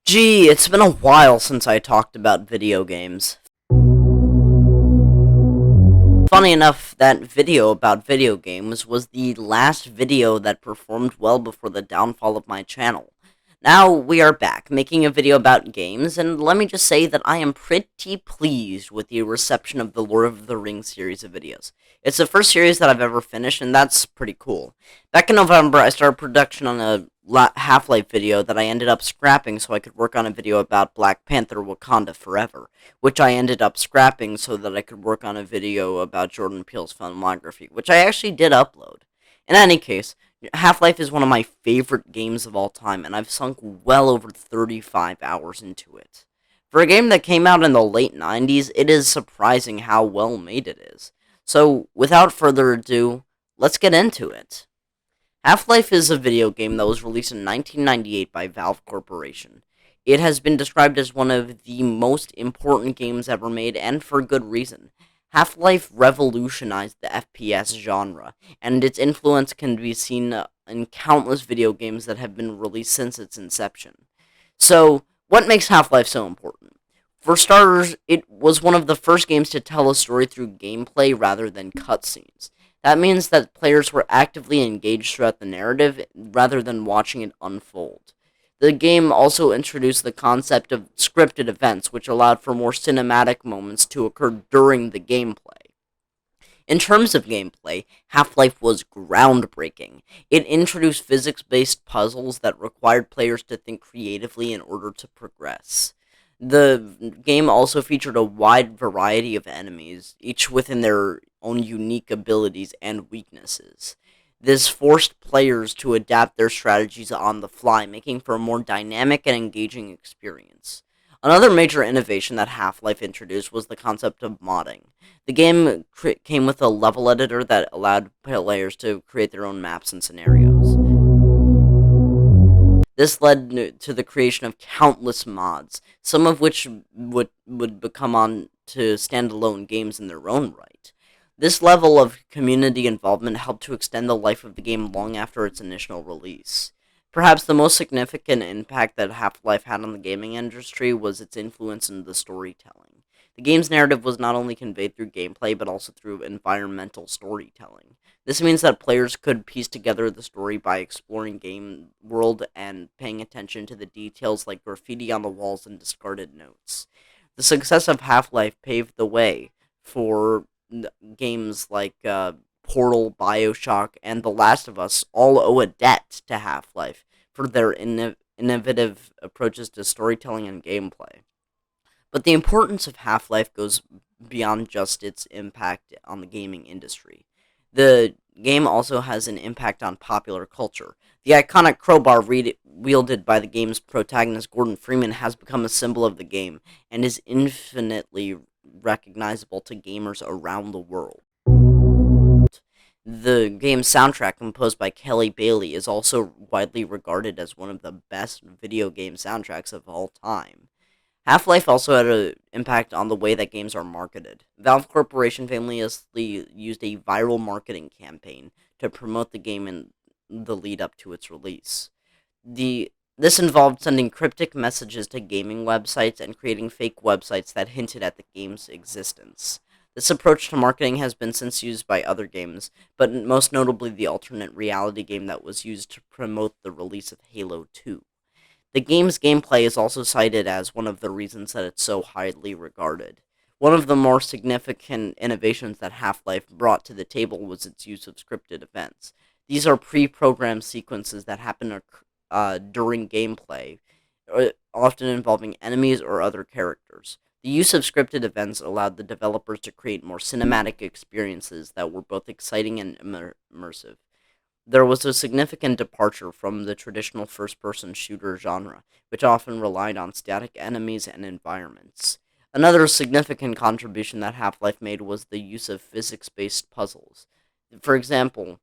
Gee, it's been a while since I talked about video games. Funny enough, that video about video games was the last video that performed well before the downfall of my channel. Now we are back, making a video about games, and let me just say that I am pretty pleased with the reception of the Lord of the Rings series of videos. It's the first series that I've ever finished, and that's pretty cool. Back in November, I started production on a Half-Life video that I ended up scrapping so I could work on a video about Black Panther Wakanda Forever, which I ended up scrapping so that I could work on a video about Jordan Peele's filmography, which I actually did upload. In any case, Half-Life is one of my favorite games of all time, and I've sunk well over 35 hours into it. For a game that came out in the late 90s, it is surprising how well made it is. So, without further ado, let's get into it. Half-Life is a video game that was released in 1998 by Valve Corporation. It has been described as one of the most important games ever made, and for good reason. Half-Life revolutionized the FPS genre, and its influence can be seen in countless video games that have been released since its inception. So, what makes Half-Life so important? For starters, it was one of the first games to tell a story through gameplay rather than cutscenes. That means that players were actively engaged throughout the narrative rather than watching it unfold. The game also introduced the concept of scripted events, which allowed for more cinematic moments to occur during the gameplay. In terms of gameplay, Half-Life was groundbreaking. It introduced physics-based puzzles that required players to think creatively in order to progress. The game also featured a wide variety of enemies, each within their own unique abilities and weaknesses. This forced players to adapt their strategies on the fly, making for a more dynamic and engaging experience. Another major innovation that Half-Life introduced was the concept of modding. The game came with a level editor that allowed players to create their own maps and scenarios. This led to the creation of countless mods, some of which would become on to standalone games in their own right. This level of community involvement helped to extend the life of the game long after its initial release. Perhaps the most significant impact that Half-Life had on the gaming industry was its influence in the storytelling. The game's narrative was not only conveyed through gameplay, but also through environmental storytelling. This means that players could piece together the story by exploring game world and paying attention to the details like graffiti on the walls and discarded notes. The success of Half-Life paved the way for games like Portal, BioShock, and The Last of Us all owe a debt to Half-Life for their innovative approaches to storytelling and gameplay. But the importance of Half-Life goes beyond just its impact on the gaming industry. The game also has an impact on popular culture. The iconic crowbar wielded by the game's protagonist Gordon Freeman has become a symbol of the game and is infinitely recognizable to gamers around the world. The game's soundtrack, composed by Kelly Bailey, is also widely regarded as one of the best video game soundtracks of all time. Half-Life also had an impact on the way that games are marketed. Valve Corporation famously used a viral marketing campaign to promote the game in the lead-up to its release. This involved sending cryptic messages to gaming websites and creating fake websites that hinted at the game's existence. This approach to marketing has been since used by other games, but most notably the alternate reality game that was used to promote the release of Halo 2. The game's gameplay is also cited as one of the reasons that it's so highly regarded. One of the more significant innovations that Half-Life brought to the table was its use of scripted events. These are pre-programmed sequences that happen during gameplay, often involving enemies or other characters. The use of scripted events allowed the developers to create more cinematic experiences that were both exciting and immersive. There was a significant departure from the traditional first-person shooter genre, which often relied on static enemies and environments. Another significant contribution that Half-Life made was the use of physics-based puzzles. For example,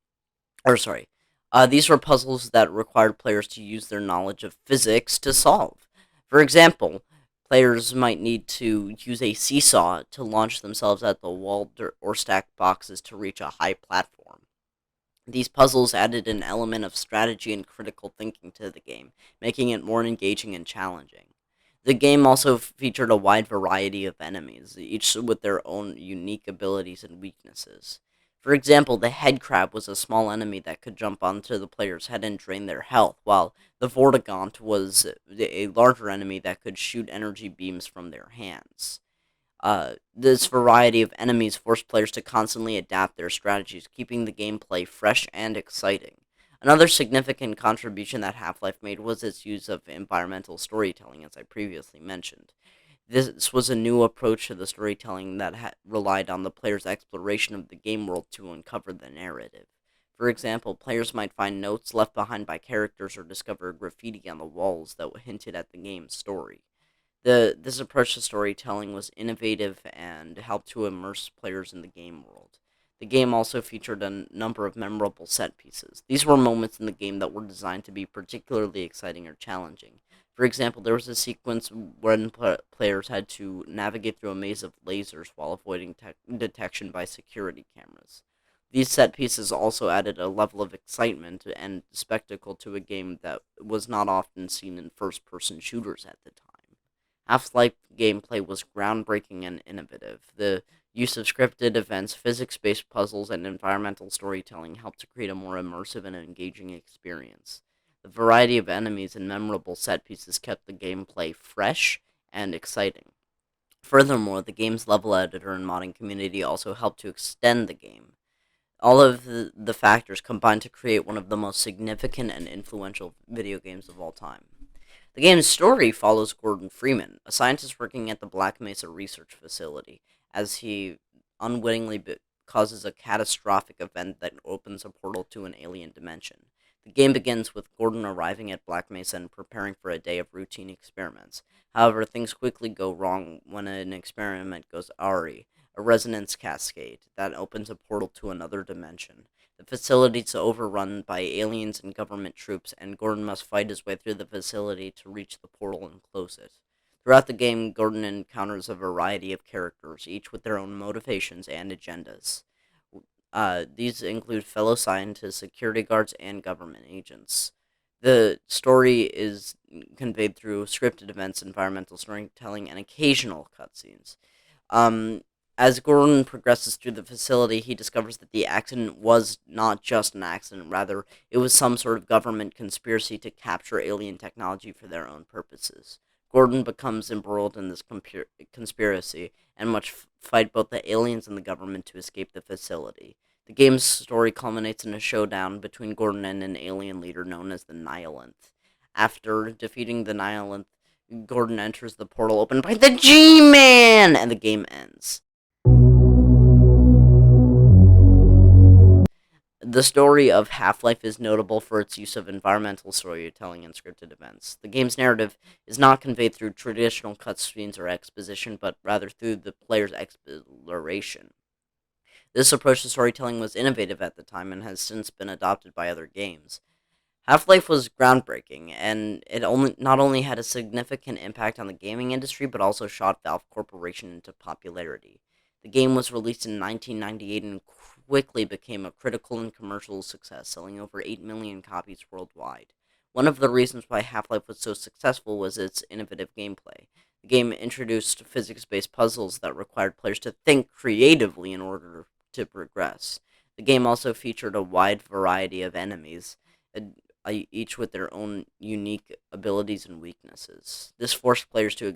these were puzzles that required players to use their knowledge of physics to solve. For example, players might need to use a seesaw to launch themselves at the wall or stack boxes to reach a high platform. These puzzles added an element of strategy and critical thinking to the game, making it more engaging and challenging. The game also featured a wide variety of enemies, each with their own unique abilities and weaknesses. For example, the head crab was a small enemy that could jump onto the player's head and drain their health, while the vortigaunt was a larger enemy that could shoot energy beams from their hands. This variety of enemies forced players to constantly adapt their strategies, keeping the gameplay fresh and exciting. Another significant contribution that Half Life made was its use of environmental storytelling, as I previously mentioned. This was a new approach to the storytelling that relied on the player's exploration of the game world to uncover the narrative. For example, players might find notes left behind by characters or discover graffiti on the walls that hinted at the game's story. This approach to storytelling was innovative and helped to immerse players in the game world. The game also featured a number of memorable set pieces. These were moments in the game that were designed to be particularly exciting or challenging. For example, there was a sequence when players had to navigate through a maze of lasers while avoiding detection by security cameras. These set pieces also added a level of excitement and spectacle to a game that was not often seen in first person shooters at the time. Half-Life gameplay was groundbreaking and innovative. The use of scripted events, physics-based puzzles, and environmental storytelling helped to create a more immersive and engaging experience. The variety of enemies and memorable set pieces kept the gameplay fresh and exciting. Furthermore, the game's level editor and modding community also helped to extend the game. All of the factors combined to create one of the most significant and influential video games of all time. The game's story follows Gordon Freeman, a scientist working at the Black Mesa Research Facility, as he unwittingly causes a catastrophic event that opens a portal to an alien dimension. The game begins with Gordon arriving at Black Mesa and preparing for a day of routine experiments. However, things quickly go wrong when an experiment goes awry, a resonance cascade that opens a portal to another dimension. The facility is overrun by aliens and government troops, and Gordon must fight his way through the facility to reach the portal and close it. Throughout the game, Gordon encounters a variety of characters, each with their own motivations and agendas. These include fellow scientists, security guards, and government agents. The story is conveyed through scripted events, environmental storytelling, and occasional cutscenes. Um, as Gordon progresses through the facility, he discovers that the accident was not just an accident, rather, it was some sort of government conspiracy to capture alien technology for their own purposes. Gordon becomes embroiled in this conspiracy and must fight both the aliens and the government to escape the facility. The game's story culminates in a showdown between Gordon and an alien leader known as the Nihilanth. After defeating the Nihilanth, Gordon enters the portal opened by the G-Man, and the game ends. The story of Half-Life is notable for its use of environmental storytelling and scripted events. The game's narrative is not conveyed through traditional cutscenes or exposition, but rather through the player's exploration. This approach to storytelling was innovative at the time and has since been adopted by other games. Half-Life was groundbreaking, and it not only had a significant impact on the gaming industry, but also shot Valve Corporation into popularity. The game was released in 1998 and quickly became a critical and commercial success, selling over 8 million copies worldwide. One of the reasons why Half-Life was so successful was its innovative gameplay. The game introduced physics-based puzzles that required players to think creatively in order to progress. The game also featured a wide variety of enemies, each with their own unique abilities and weaknesses. This forced players to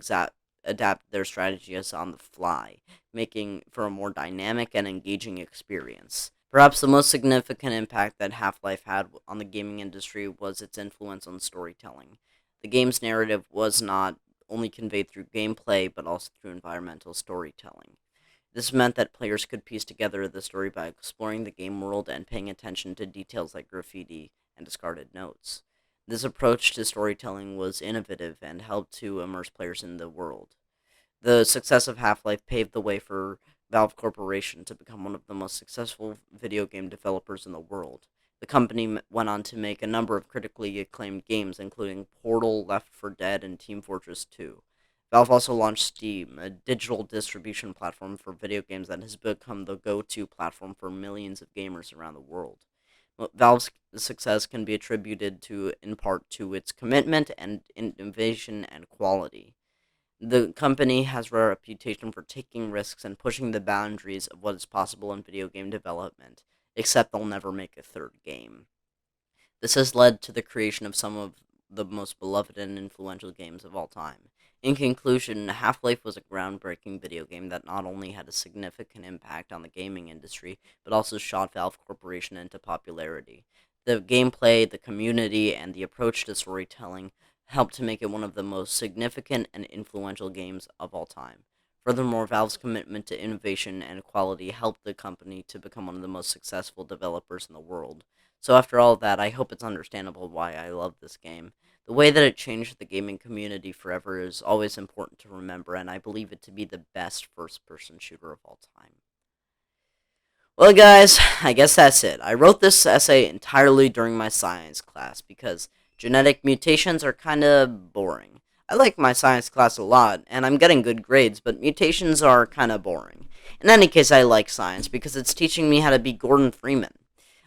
adapt their strategies on the fly, making for a more dynamic and engaging experience. Perhaps the most significant impact that Half-Life had on the gaming industry was its influence on storytelling. The game's narrative was not only conveyed through gameplay, but also through environmental storytelling. This meant that players could piece together the story by exploring the game world and paying attention to details like graffiti and discarded notes. This approach to storytelling was innovative and helped to immerse players in the world. The success of Half-Life paved the way for Valve Corporation to become one of the most successful video game developers in the world. The company went on to make a number of critically acclaimed games, including Portal, Left 4 Dead, and Team Fortress 2. Valve also launched Steam, a digital distribution platform for video games that has become the go-to platform for millions of gamers around the world. Valve's success can be attributed in part to its commitment and innovation and quality. The company has a reputation for taking risks and pushing the boundaries of what is possible in video game development, except they'll never make a third game. This has led to the creation of some of the most beloved and influential games of all time. In conclusion, Half-Life was a groundbreaking video game that not only had a significant impact on the gaming industry, but also shot Valve Corporation into popularity. The gameplay, the community, and the approach to storytelling helped to make it one of the most significant and influential games of all time. Furthermore, Valve's commitment to innovation and quality helped the company to become one of the most successful developers in the world. So after all that, I hope it's understandable why I love this game. The way that it changed the gaming community forever is always important to remember, and I believe it to be the best first-person shooter of all time. Well, guys, I guess that's it. I wrote this essay entirely during my science class because genetic mutations are kind of boring. I like my science class a lot, and I'm getting good grades, but mutations are kind of boring. In any case, I like science because it's teaching me how to be Gordon Freeman.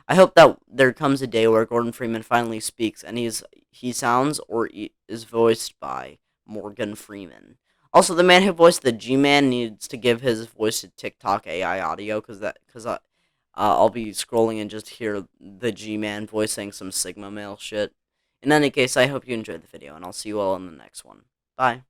I hope that there comes a day where Gordon Freeman finally speaks and he sounds or is voiced by Morgan Freeman. Also, the man who voiced the G-Man needs to give his voice to TikTok AI audio because I'll be scrolling and just hear the G-Man voicing some Sigma male shit. In any case, I hope you enjoyed the video, and I'll see you all in the next one. Bye.